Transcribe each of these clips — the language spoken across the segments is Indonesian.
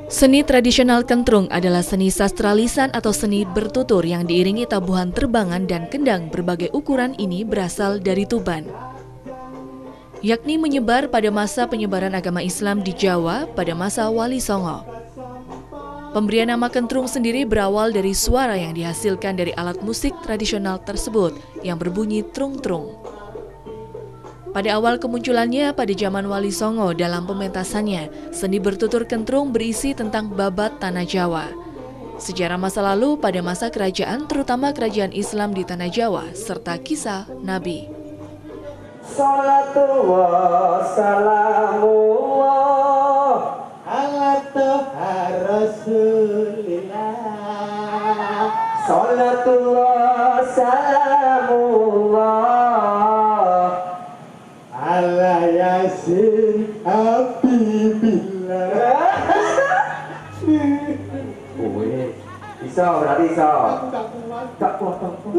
Seni tradisional kentrung adalah seni sastra lisan atau seni bertutur yang diiringi tabuhan terbangan dan kendang berbagai ukuran. Ini berasal dari Tuban, yakni menyebar pada masa penyebaran agama Islam di Jawa pada masa Wali Songo. Pemberian nama kentrung sendiri berawal dari suara yang dihasilkan dari alat musik tradisional tersebut yang berbunyi trung-trung. Pada awal kemunculannya pada zaman Wali Songo, dalam pementasannya, seni bertutur kentrung berisi tentang babat tanah Jawa, sejarah masa lalu pada masa kerajaan, terutama kerajaan Islam di tanah Jawa, serta kisah Nabi. Salatullah salamullah ala Rasulillah. Salatullah salamullah ala Yasin Habibillah. Bisa berarti bisa. Tak kuat. Gak kuat aku.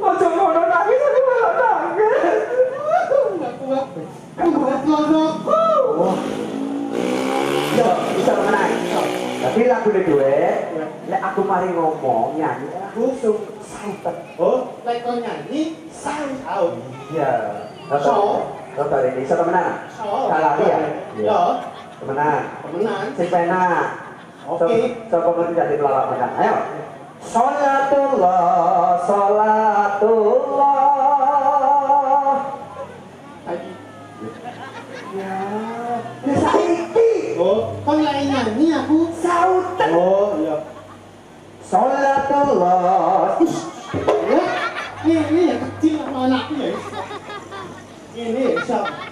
Ojo ngono nangis, aku malah nangis. Gak kuat. Yo, bisa menang. Tapi lagu duet, lek aku mari ngomong nyanyi langsung santet. Oh, lek kau nyanyi santet. Iya. Kau dari ini bisa temenan? Kalah ya? Iya. Temenan. Sing penak. Oke. Coba kau tidak dipelawak makan. Ayo. Salatullah, salatullah. Ya, saiki. Oh, kau lain nyanyi aku. Sautan. Oh, iya. Salatullah. Ini yang kecil sama anaknya ya. Ini siapa?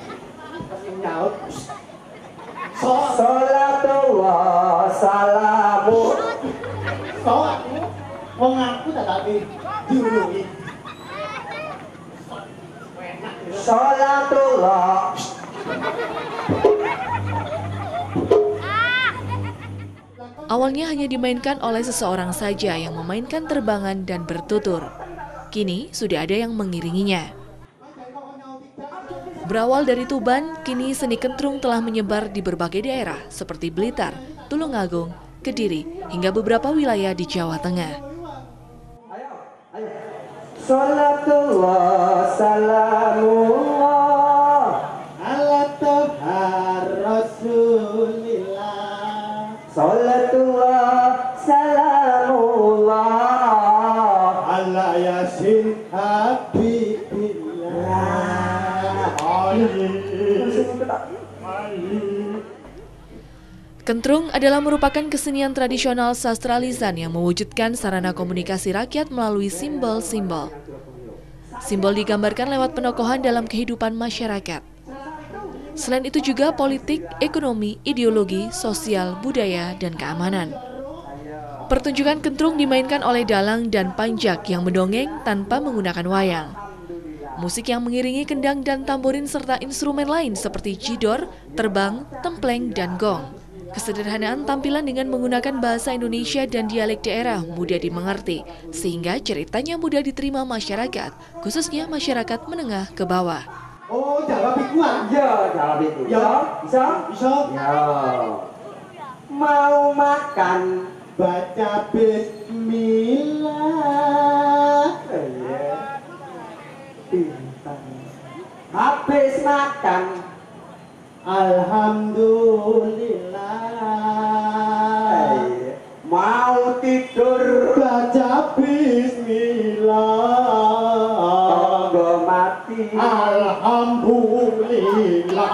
Nyaut. Salatullah, salamu. Wong aku tak tapi diurungi. Salatullah. Awalnya hanya dimainkan oleh seseorang saja yang memainkan terbangan dan bertutur. Kini sudah ada yang mengiringinya. Berawal dari Tuban, kini seni kentrung telah menyebar di berbagai daerah seperti Blitar, Tulungagung, Kediri, hingga beberapa wilayah di Jawa Tengah. Salatullah salamullah ala Rasulillah. Salatullah salamullah ala Yasin Habibillah. Kentrung adalah merupakan kesenian tradisional sastra lisan yang mewujudkan sarana komunikasi rakyat melalui simbol-simbol. Simbol digambarkan lewat penokohan dalam kehidupan masyarakat. Selain itu juga politik, ekonomi, ideologi, sosial, budaya, dan keamanan. Pertunjukan kentrung dimainkan oleh dalang dan panjak yang mendongeng tanpa menggunakan wayang. Musik yang mengiringi kendang dan tamborin serta instrumen lain seperti cidor, terbang, templeng, dan gong. Kesederhanaan tampilan dengan menggunakan bahasa Indonesia dan dialek daerah mudah dimengerti, sehingga ceritanya mudah diterima masyarakat, khususnya masyarakat menengah ke bawah. Oh, jawab itu ya, jawab itu. Ya, bisa. Ya. Mau makan, baca bismillah. Habis makan, alhamdulillah. Mau tidur, baca bismillah. Tonggo mati, alhamdulillah.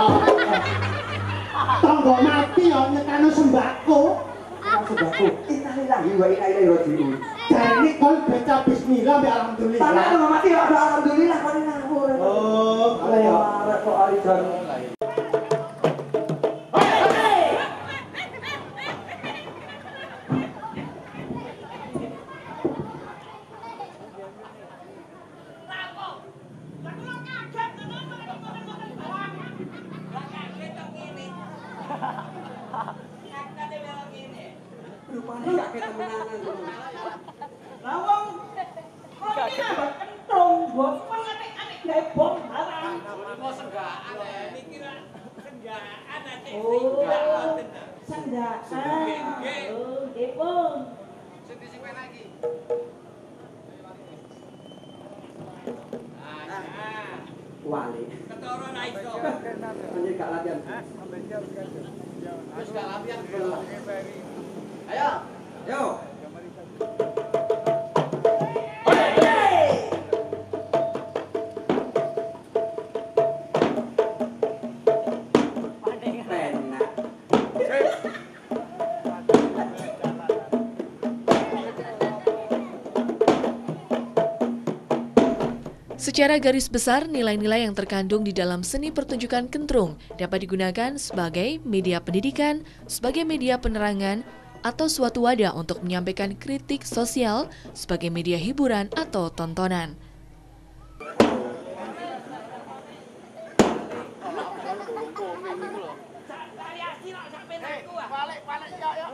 Tonggo mati ya nyekano sembako. Sembako. Innalillahi wa inna ilaihi raji'un. Jadi kon baca bismillah be alhamdulillah. Tanah tonggo mati ya ada alhamdulillah kon ngawur. Oh, ayo arek kok arisan. Rupanya gak ketemenanan. Lawang, kok ini abad kentrung, bos, mengatik-atik dari bom barang. Kok senggaan ya, mikiran. Oh, sandaan. Oh, nggih, Pung. Wali. Ketara ra iso. Ini gak latihan. Wis gak latihan. Ayo. Yo. Secara garis besar, nilai-nilai yang terkandung di dalam seni pertunjukan kentrung dapat digunakan sebagai media pendidikan, sebagai media penerangan, atau suatu wadah untuk menyampaikan kritik sosial sebagai media hiburan atau tontonan.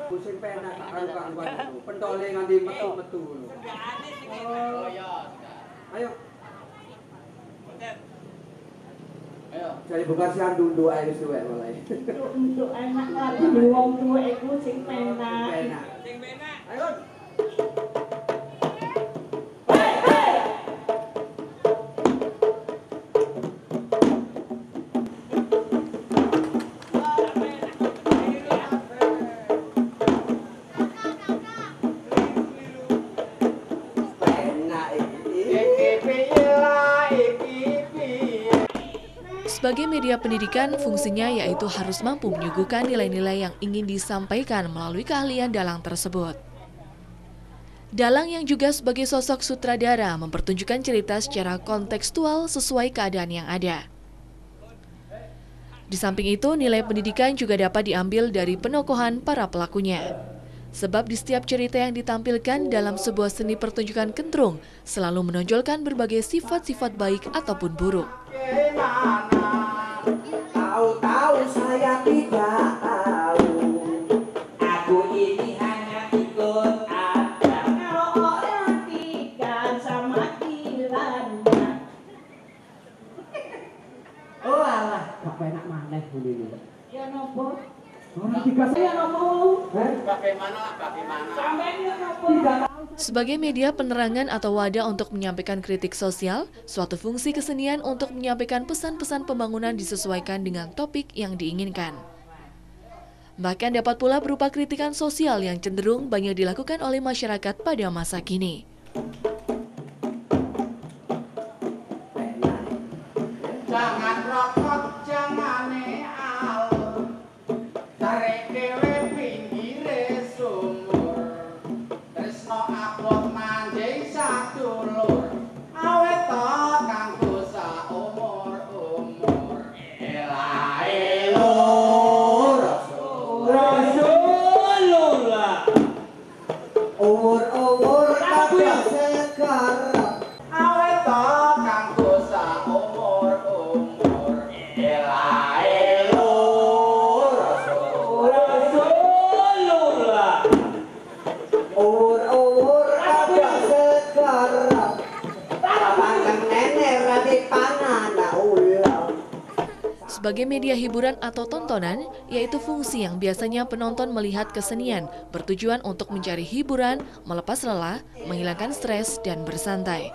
Pusing penak karo-karuan. Pentole nganti metu-metu. Ayo. Ayo. Jadi bukan si andunduk ae wis tuwek mulai. Untuk anak lagi wong tuwa iku sing penak. Sing penak. Ayo. Sebagai media pendidikan, fungsinya yaitu harus mampu menyuguhkan nilai-nilai yang ingin disampaikan melalui keahlian dalang tersebut. Dalang yang juga sebagai sosok sutradara mempertunjukkan cerita secara kontekstual sesuai keadaan yang ada. Di samping itu, nilai pendidikan juga dapat diambil dari penokohan para pelakunya. Sebab di setiap cerita yang ditampilkan dalam sebuah seni pertunjukan kentrung selalu menonjolkan berbagai sifat-sifat baik ataupun buruk. Tahu-tahu saya tidak tahu. Aku ini hanya ikut ada. Kalau orang tiga sama kiranya. Oh alah, gak enak maneh ngene. Ya nopo? Orang tiga saya nopo. Bagaimana? Sampeyan ya nopo? Sebagai media penerangan atau wadah untuk menyampaikan kritik sosial, suatu fungsi kesenian untuk menyampaikan pesan-pesan pembangunan disesuaikan dengan topik yang diinginkan. Bahkan dapat pula berupa kritikan sosial yang cenderung banyak dilakukan oleh masyarakat pada masa kini. Jangan rokok, jangan alur. Tarik dhewe pinggire sumur. Tresno abot manjing sadulur. Awet to kanggo saumur-umur. Elae lur. Rasulullah. Umur-umur kabeh segar. Awet to kanggo saumur-umur. Elae lur. Rasulullah. Umur-umur kabeh segar. Pangkeng nenek radi panana ulah. Sebagai media hiburan atau tontonan, yaitu fungsi yang biasanya penonton melihat kesenian bertujuan untuk mencari hiburan, melepas lelah, menghilangkan stres, dan bersantai.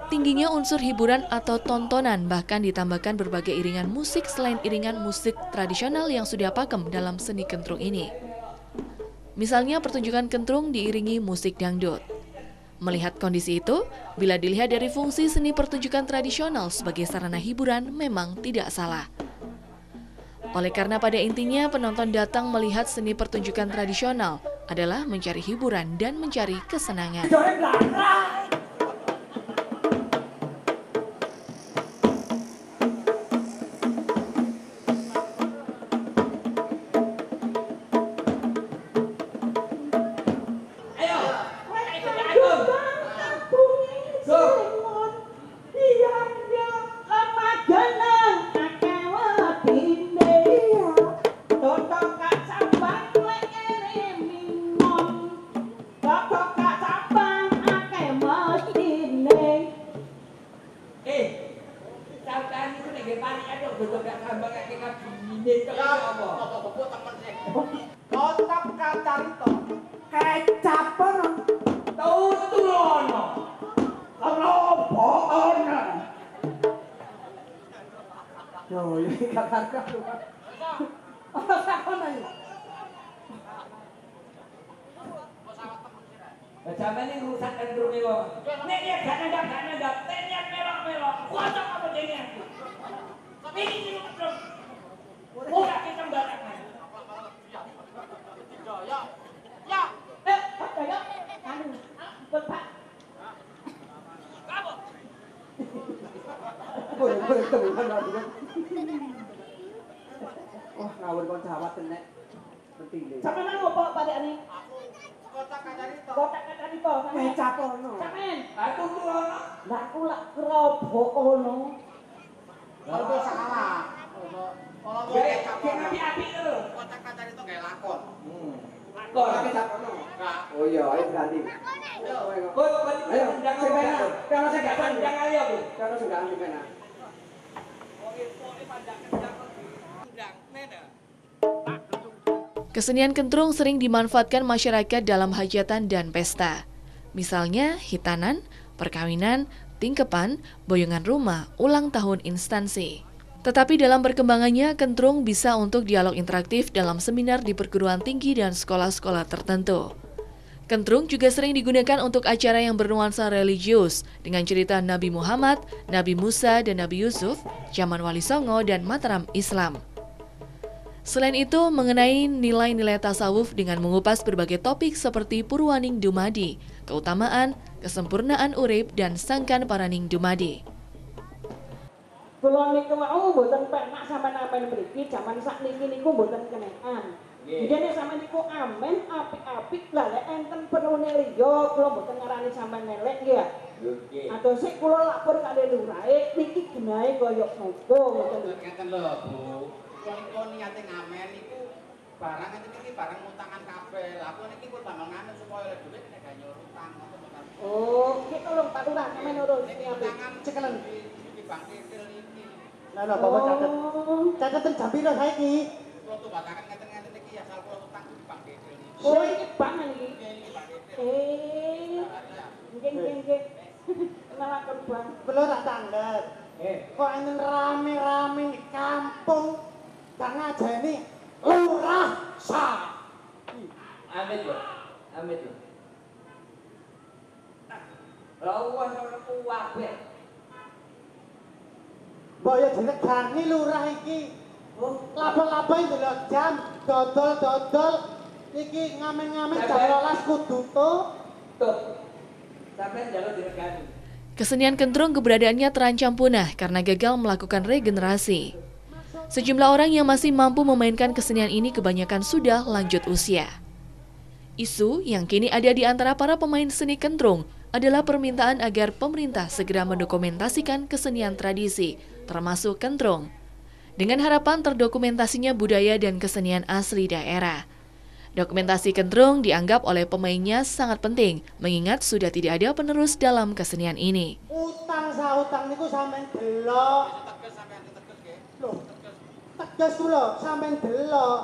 Tingginya unsur hiburan atau tontonan bahkan ditambahkan berbagai iringan musik selain iringan musik tradisional yang sudah pakem dalam seni kentrung ini. Misalnya pertunjukan kentrung diiringi musik dangdut. Melihat kondisi itu, bila dilihat dari fungsi seni pertunjukan tradisional sebagai sarana hiburan memang tidak salah. Oleh karena pada intinya penonton datang melihat seni pertunjukan tradisional adalah mencari hiburan dan mencari kesenangan. Ya, apa bubuk temen sih. Kotak kacang itu. Kecap ono. Tutulono. Robokono. Yo, iki kakak lu. Ora sakono iki. Sampeyan iki rusak kendrung iki kok. Nek dia gak nanggap, tenya melok-melok. Kocok apa dene aku. Iki sing kendrung. Ora kita sembarangan. Ya. Ya. Ayo, anu, Bapak. Boleh temenan lagi. Wah, ngawur kon Jawa tenek. Penting. Sampeyan ngopo pada ini? Kotak kacang itu. Kotak kacang itu. Kecap ono. Sampeyan. Aku tulono. Lah aku lak robokono. Kalau salah. Kalau mau Gak kecap api-api lho. kotak kacang itu kayak lakon. Lakon. Kecap ono. Enggak. Oh iya, ayo ganti. Kok Ayo, ndang sing penak. Kalau sing gak ndang ayo aku. Kalau sing gak sing penak. Kesenian kentrung sering dimanfaatkan masyarakat dalam hajatan dan pesta. Misalnya hitanan, perkawinan, tingkepan, boyongan rumah, ulang tahun instansi. Tetapi dalam perkembangannya, kentrung bisa untuk dialog interaktif dalam seminar di perguruan tinggi dan sekolah-sekolah tertentu. Kentrung juga sering digunakan untuk acara yang bernuansa religius dengan cerita Nabi Muhammad, Nabi Musa, dan Nabi Yusuf, zaman Wali Songo, dan Mataram Islam. Selain itu, mengenai nilai-nilai tasawuf dengan mengupas berbagai topik seperti Purwaning Dumadi, keutamaan, kesempurnaan urip, dan sangkan paraning Dumadi. Kula niku mau mboten penak sampean-sampean mriki jaman sakniki niku mboten kenekan. Nggih nek sampean niku amen apik-apik lah lek enten perlune liya kula mboten ngarani sampean elek nggih ya. Nggih. Atau sik kula lapor kali lurahe niki genahe kaya nopo ngoten. Ngeten lho, Bu. Kon niate ngamen iku barang iki barang utangan kabeh. Lah aku niki kok tambah ngamen supaya oleh dhuwit nek gak nyuruh utang ngoten to. Oh, iki tolong Pak Lurah sampean urus Niki niki. utangan cekelen iki Bang Titil iki. Lah Bapak catet. Oh, Cateten jam piro saiki? Kula tuh bakakan ngeten-ngeten iki asal kula utang iki Bang Titil iki. oh iki banget iki. Iki Bang Titil. Nggih. Kenalaken Bang. Kula tak tanglet. Kok enten rame-rame di kampung gak ngajeni lurah sah. Amit lho. Rawuh ora kuwabeh. Mbok ya diregani lurah iki. Laba-laba ndelok jam dodol-dodol iki ngamen-ngamen jam 12 kudu tuh. Tuh. Sampeyan njaluk diregani. Kesenian kentrung keberadaannya terancam punah karena gagal melakukan regenerasi. Sejumlah orang yang masih mampu memainkan kesenian ini kebanyakan sudah lanjut usia. Isu yang kini ada di antara para pemain seni kentrung adalah permintaan agar pemerintah segera mendokumentasikan kesenian tradisi, termasuk kentrung, dengan harapan terdokumentasinya budaya dan kesenian asli daerah. Dokumentasi kentrung dianggap oleh pemainnya sangat penting, mengingat sudah tidak ada penerus dalam kesenian ini. Utang sautang niku sampean delok. Loh, tegas kula sampean delok.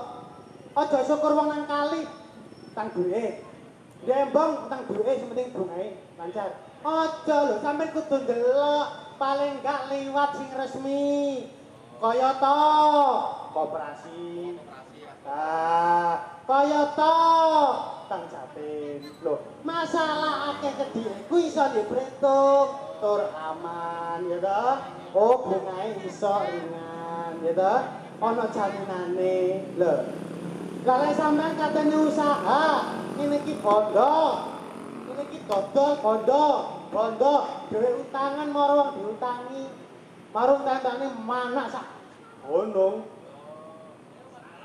Aja syukur wong nang kali utang duit. Dembong utang duit sing penting bungae lancar. Aja lho sampean kudu delok paling gak liwat sing resmi. Kaya to koperasi. Kaya to Tang Jatim. Loh, masalah akeh kedhi kuwi iso diperhitung tur aman ya to. Oh, bungae iso ringan ya to. Ana jaminane. Lho. Lah lek sampean katene usaha, ngene iki bondo. Ngene iki dodol bondo. Dhewe utangan maro wong diutangi. Marung tandane manak sak gunung.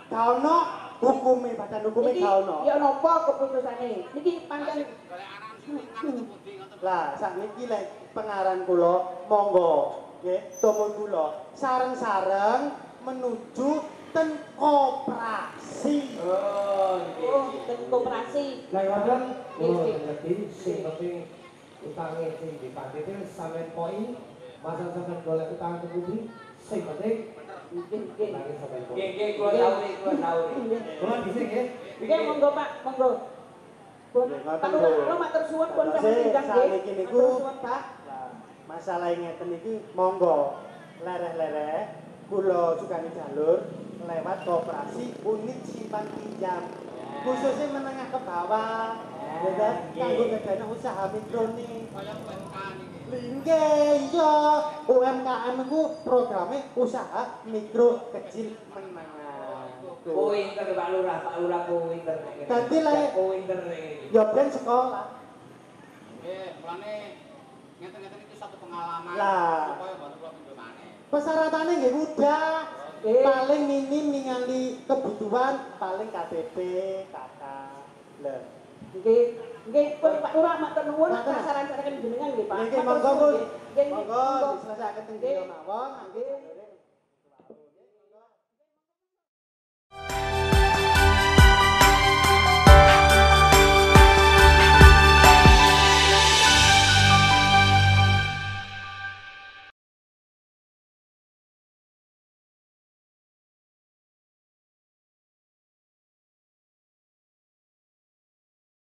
Gak ono hukume, badan hukume gak ono. Ya napa keputusane? Niki pancen Lah, sakniki lek pengaran kula monggo nggih tumun kula sareng-sareng menuju ten koperasi. Oh, ten koperasi. Lah wonten Nggih. dadi sing penting utange sing dipakai sampean poin masa sampean golek utang ke pundi sing penting Nggih. Nggih, kula sawuri. Kula dhisik nggih. Nggih, monggo Pak, monggo. Pun Pak Lurah, kula matur suwun pun sampeyan tinggal nggih. Sakniki niku Matur suwun Pak. masalah ngeten iki monggo lereh-lereh kula sukani jalur lewat koperasi unit simpan pinjam. Khususnya menengah ke bawah. Ya kan? Kanggo ngedana usaha mikro nih. Kaya UMK niki. Nggih, iya. UMKM iku programe usaha mikro kecil menengah. Pinter Pak Lurah pinter. Dadi lek Pinter. ya ben sekolah. Nggih, mulane ngeten-ngeten iki satu pengalaman Lah. supaya mboten kula pindho maneh. Persyaratannya nggih mudah. Paling minim ningali kebutuhan paling KTP, kakak. Lah. Nggih, pun Pak Lurah matur nuwun Matur. saran-saran jenengan nggih Pak. Nggih, Matur monggo, suwun, Bu. nggih. Nggih, Monggo diselesaken teng Nggih. dina mawon. Nggih.